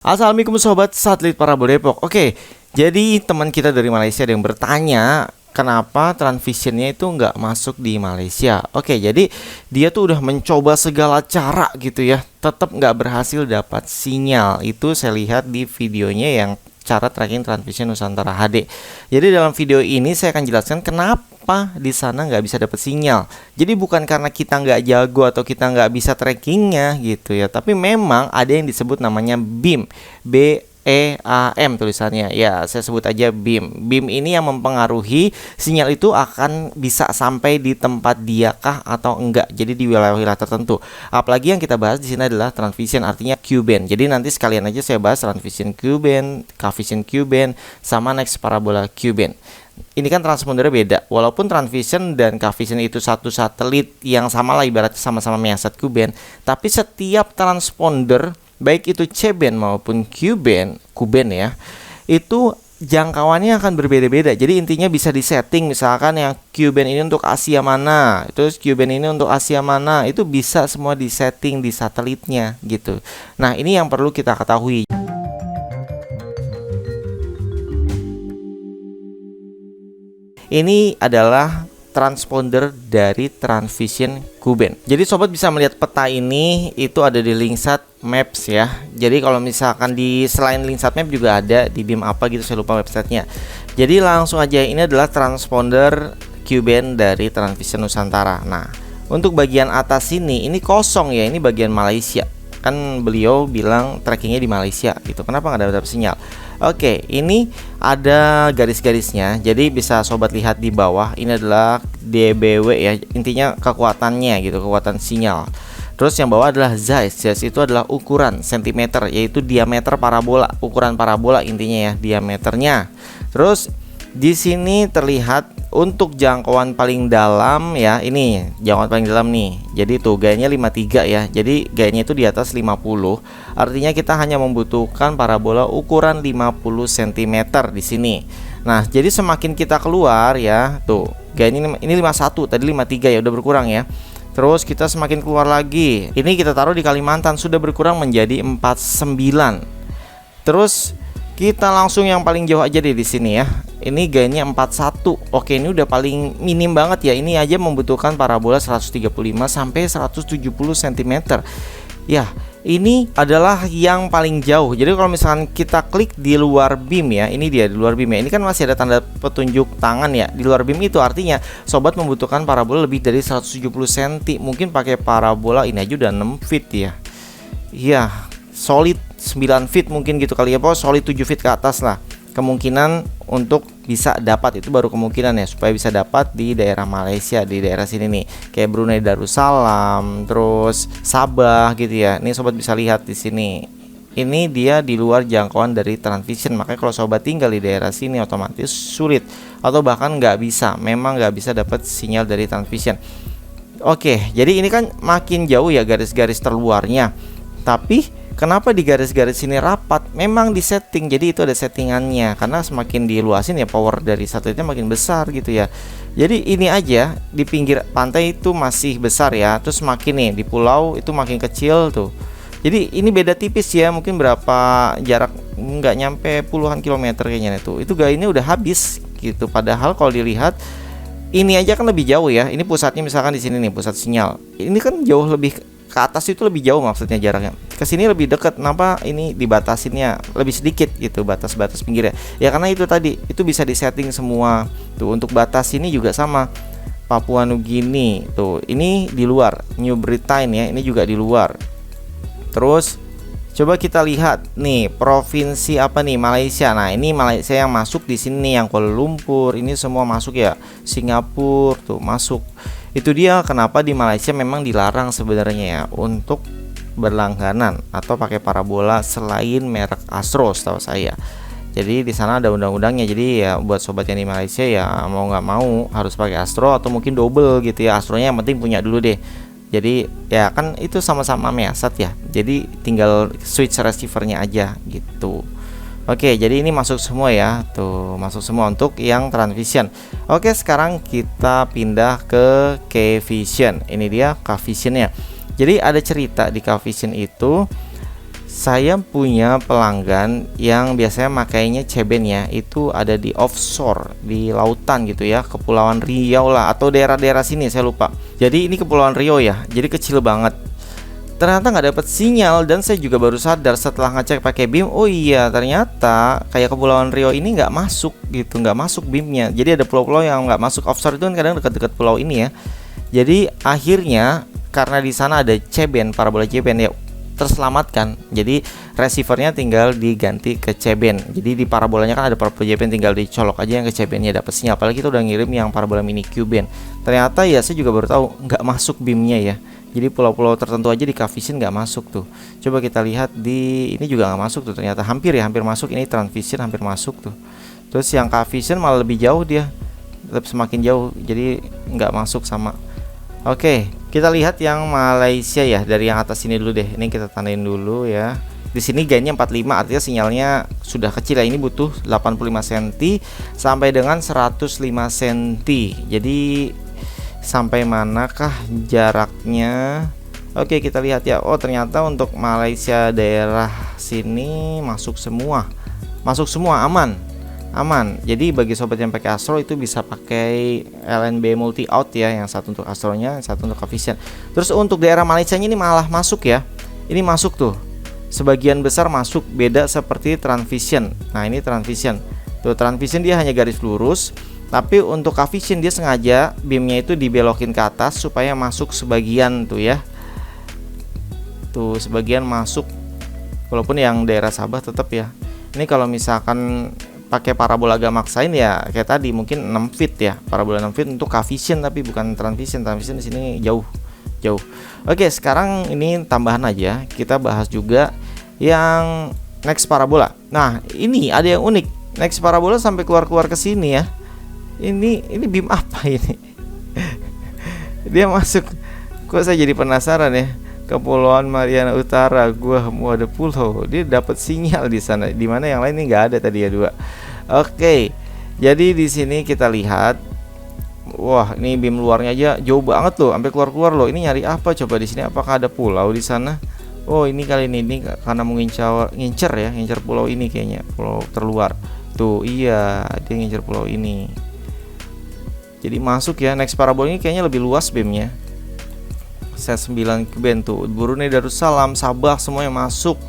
Assalamualaikum sobat satelit Parabola Depok. Oke, jadi teman kita dari Malaysia ada yang bertanya kenapa Transvisionnya itu nggak masuk di Malaysia. Oke, jadi dia tuh udah mencoba segala cara gitu ya, tetap nggak berhasil dapat sinyal. Itu saya lihat di videonya yang cara tracking Transvision Nusantara HD. Jadi dalam video ini saya akan jelaskan kenapa di sana nggak bisa dapat sinyal. Jadi bukan karena kita nggak jago atau kita nggak bisa trackingnya gitu ya, tapi memang ada yang disebut namanya BEAM, BEAM tulisannya. Ya, saya sebut aja BEAM. BEAM ini yang mempengaruhi sinyal itu akan bisa sampai di tempat dia kah atau enggak. Jadi di wilayah-wilayah tertentu. Apalagi yang kita bahas di sini adalah Transvision, artinya Q-band. Jadi nanti sekalian aja saya bahas Transvision Q-band, K-Vision Q-band, sama next Parabola Q-band. Ini kan transpondernya beda. Walaupun Transvision dan K-Vision itu satu satelit yang sama lah, ibaratnya sama-sama menyiasat Q-band, tapi setiap transponder baik itu C-band maupun Q-band ya, itu jangkauannya akan berbeda-beda. Jadi intinya bisa disetting, misalkan yang Q-band ini untuk Asia mana, terus Q-band ini untuk Asia mana, itu bisa semua disetting di satelitnya gitu. Nah, ini yang perlu kita ketahui. Ini adalah transponder dari Transvision Q-band. Jadi sobat bisa melihat peta ini, itu ada di Linksat Maps ya. Jadi kalau misalkan di selain Linksat Map juga ada di BEAM apa gitu, saya lupa websitenya. Jadi langsung aja, ini adalah transponder Q-band dari Transvision Nusantara. Nah, untuk bagian atas ini kosong ya, ini bagian Malaysia. Kan beliau bilang trackingnya di Malaysia gitu. Kenapa nggak dapat sinyal? Oke, ini ada garis-garisnya. Jadi bisa sobat lihat di bawah. Ini adalah dBW ya. Intinya kekuatannya gitu, kekuatan sinyal. Terus yang bawah adalah Zeiss. Zeiss itu adalah ukuran sentimeter, yaitu diameter parabola, ukuran parabola intinya ya, diameternya. Terus di sini terlihat untuk jangkauan paling dalam ya, ini jangkauan paling dalam nih. Jadi tuh gayanya 53 ya. Jadi gayanya itu di atas 50. Artinya kita hanya membutuhkan parabola ukuran 50 cm di sini. Nah, jadi semakin kita keluar ya, tuh gayanya ini 51, tadi 53 ya, udah berkurang ya. Terus kita semakin keluar lagi. Ini kita taruh di Kalimantan, sudah berkurang menjadi 49. Terus kita langsung yang paling jauh aja deh di sini ya. Ini gayanya 41. Oke, ini udah paling minim banget ya. Ini aja membutuhkan parabola 135 sampai 170 cm. Ya, ini adalah yang paling jauh. Jadi kalau misalkan kita klik di luar BEAM ya, ini dia di luar BEAM ya. Ini kan masih ada tanda petunjuk tangan ya. Di luar BEAM itu artinya sobat membutuhkan parabola lebih dari 170 cm. Mungkin pakai parabola ini aja udah 6 feet ya. Iya, solid 9 feet mungkin gitu kali ya. Pokoknya solid 7 feet ke atas lah. Kemungkinan untuk bisa dapat itu baru kemungkinan ya, supaya bisa dapat di daerah Malaysia, di daerah sini nih, kayak Brunei Darussalam, terus Sabah gitu ya. Ini sobat bisa lihat di sini. Ini dia di luar jangkauan dari Transvision. Makanya kalau sobat tinggal di daerah sini otomatis sulit atau bahkan nggak bisa, memang nggak bisa dapat sinyal dari Transvision. Oke, jadi ini kan makin jauh ya garis-garis terluarnya. Tapi kenapa di garis-garis ini rapat? Memang di setting, jadi itu ada settingannya. Karena semakin diluasin ya power dari satelitnya makin besar gitu ya. Jadi ini aja di pinggir pantai itu masih besar ya. Terus makin nih di pulau itu makin kecil tuh. Jadi ini beda tipis ya, mungkin berapa jarak, nggak nyampe puluhan kilometer kayaknya itu. Itu gayanya udah habis gitu. Padahal kalau dilihat ini aja kan lebih jauh ya. Ini pusatnya misalkan di sini nih, pusat sinyal. Ini kan jauh lebih ke atas, itu lebih jauh maksudnya jaraknya. Kesini lebih dekat. Kenapa ini dibatasinnya lebih sedikit gitu, batas-batas pinggirnya? Ya karena itu tadi, itu bisa disetting semua. Tuh untuk batas ini juga sama. Papua Nugini tuh, ini di luar. New Britain ya, ini juga di luar. Terus coba kita lihat nih provinsi apa nih, Malaysia. Nah, ini Malaysia yang masuk di sini, yang Kuala Lumpur, ini semua masuk ya. Singapura tuh masuk. Itu dia kenapa di Malaysia memang dilarang sebenarnya ya untuk berlangganan atau pakai parabola selain merek Astro setahu saya. Jadi di sana ada undang-undangnya. Jadi ya buat sobat yang di Malaysia ya mau nggak mau harus pakai Astro atau mungkin double gitu ya. Astronya yang penting punya dulu deh. Jadi ya kan itu sama-sama Measat ya. Jadi tinggal switch receivernya aja gitu. Oke, jadi ini masuk semua ya. Tuh, masuk semua untuk yang Transvision. Oke, sekarang kita pindah ke K-Vision. Ini dia K-Visionnya. Jadi ada cerita di K-Vision itu Saya punya pelanggan yang biasanya makainya ceben ya, itu ada di offshore, di lautan gitu ya, Kepulauan Riau lah atau daerah-daerah sini saya lupa. Jadi ini Kepulauan Riau ya, jadi kecil banget. Ternyata nggak dapat sinyal dan saya juga baru sadar setelah ngecek pakai BIM. Oh iya, ternyata kayak Kepulauan Riau ini nggak masuk gitu, nggak masuk BIM-nya. Jadi ada pulau-pulau yang nggak masuk. Offshore itu kan kadang dekat-dekat pulau ini ya. Jadi akhirnya karena di sana ada ceben, parabola ceben ya, terselamatkan. Jadi receivernya tinggal diganti ke ceben. Jadi di parabolanya kan ada parabola ceben, tinggal dicolok aja yang ke cebennya dapat sinyal. Apalagi kita udah ngirim yang parabola mini Q-band. Ternyata ya saya juga baru tahu nggak masuk BIM-nya ya. Jadi pulau-pulau tertentu aja di Cavision nggak masuk tuh. Coba kita lihat di ini juga nggak masuk tuh. Ternyata hampir masuk. Ini Transvision hampir masuk tuh. Terus yang Cavision malah lebih jauh dia, tetap semakin jauh. Jadi nggak masuk sama. Oke, kita lihat yang Malaysia ya, dari yang atas ini dulu deh. Ini kita tandain dulu ya. Di sini gainnya 45, artinya sinyalnya sudah kecil ya. Ini butuh 85 cm sampai dengan 105 cm. Jadi sampai manakah jaraknya? Oke, kita lihat ya. Oh, ternyata untuk Malaysia daerah sini masuk semua. Masuk semua, aman. Jadi bagi sobat yang pakai Astro itu bisa pakai LNB multi out ya, yang satu untuk Astronya, yang satu untuk Cavision. Terus untuk daerah Malaysia ini malah masuk ya. Ini masuk tuh. Sebagian besar masuk, beda seperti Transvision. Nah, ini Transvision. Tuh, Transvision dia hanya garis lurus, tapi untuk Cavision dia sengaja beamnya itu dibelokin ke atas supaya masuk sebagian tuh ya. Tuh, sebagian masuk. Walaupun yang daerah Sabah tetap ya. Ini kalau misalkan pakai parabola agak maksain ya kayak tadi mungkin 6 feet ya, parabola 6 feet untuk Cavision tapi bukan Transvision. Transvision di sini jauh. Oke, sekarang ini tambahan aja, kita bahas juga yang next parabola. Nah, ini ada yang unik. Next parabola sampai keluar ke sini ya. Ini beam apa ini? Dia masuk. Kok saya jadi penasaran ya. Kepulauan Mariana Utara, gua mau ada pulau, dia dapat sinyal di sana, di mana yang lain ini nggak ada tadi ya, 2. Oke, jadi di sini kita lihat, wah ini beam luarnya aja jauh banget loh, sampai keluar loh. Ini nyari apa coba di sini? Apakah ada pulau di sana? Oh ini kali ini karena mau ngincer pulau ini kayaknya, pulau terluar. Tuh iya, dia ngincer pulau ini. Jadi masuk ya, next parabola ini kayaknya lebih luas beamnya. Set 9 Q-band tuh, Brunei Darussalam, Sabah semuanya masuk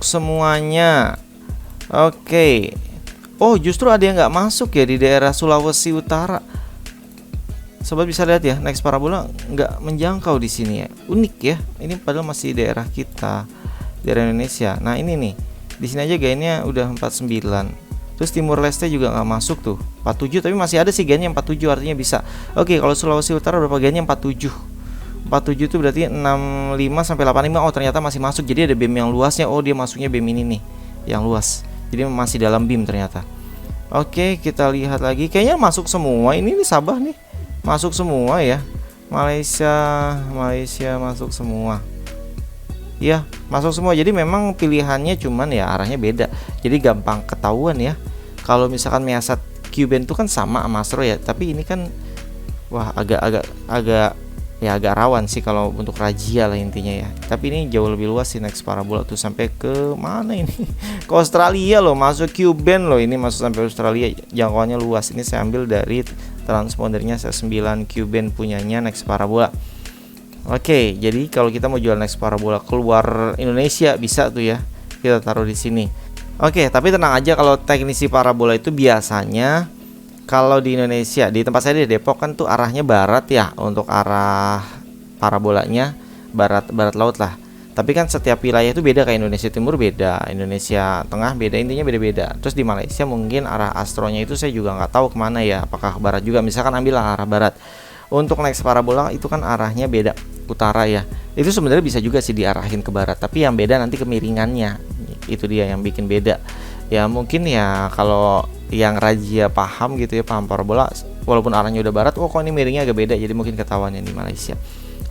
semuanya. Oke. Oh justru ada yang nggak masuk ya di daerah Sulawesi Utara. Sobat bisa lihat ya, next parabola nggak menjangkau di sini ya, unik ya. Ini padahal masih daerah kita, daerah Indonesia. Nah ini nih, di sini aja gainnya udah 49. Terus Timur Leste juga nggak masuk tuh, 47, tapi masih ada sih gainnya 47, artinya bisa. Oke, kalau Sulawesi Utara berapa gainnya? 47 itu berarti 65 sampai 85. Oh ternyata masih masuk. Jadi ada beam yang luasnya. Oh dia masuknya beam ini nih, yang luas. Jadi masih dalam beam ternyata. Oke, kita lihat lagi. Kayaknya masuk semua. Ini nih Sabah nih, masuk semua ya. Malaysia masuk semua. Ya, masuk semua. Jadi memang pilihannya cuman ya arahnya beda. Jadi gampang ketahuan ya. Kalau misalkan Measat Q-band itu kan sama Astro ya, tapi ini kan wah agak rawan sih kalau untuk razia lah intinya ya. Tapi ini jauh lebih luas sih next parabola tuh, sampai ke mana ini? Ke Australia loh, masuk Q-band loh. Ini masuk sampai Australia, jangkauannya luas. Ini saya ambil dari transpondernya saya 9 Q-band punyanya next parabola. Oke, jadi kalau kita mau jual next parabola keluar Indonesia bisa tuh ya, kita taruh di sini. Oke, tapi tenang aja, kalau teknisi parabola itu biasanya kalau di Indonesia, di tempat saya di Depok kan tuh arahnya barat ya, untuk arah parabolanya barat laut lah. Tapi kan setiap wilayah itu beda, kayak Indonesia Timur beda, Indonesia Tengah beda, intinya beda-beda. Terus di Malaysia mungkin arah astronya itu saya juga nggak tahu kemana ya, apakah ke barat juga. Misalkan ambil arah barat. Untuk next parabola itu kan arahnya beda, utara ya. Itu sebenarnya bisa juga sih diarahin ke barat, tapi yang beda nanti kemiringannya. Itu dia yang bikin beda. Ya mungkin ya kalau yang rajia paham gitu ya, paham parabola, walaupun arahnya udah barat, oh kok ini miringnya agak beda, jadi mungkin ketahuan di Malaysia.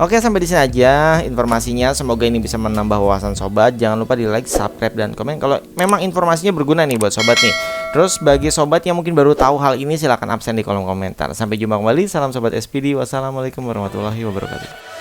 Oke, sampai di sini aja informasinya. Semoga ini bisa menambah wawasan sobat. Jangan lupa di like, subscribe, dan komen kalau memang informasinya berguna nih buat sobat nih. Terus bagi sobat yang mungkin baru tahu hal ini, silahkan absen di kolom komentar. Sampai jumpa kembali. Salam sobat SPD. Wassalamualaikum warahmatullahi wabarakatuh.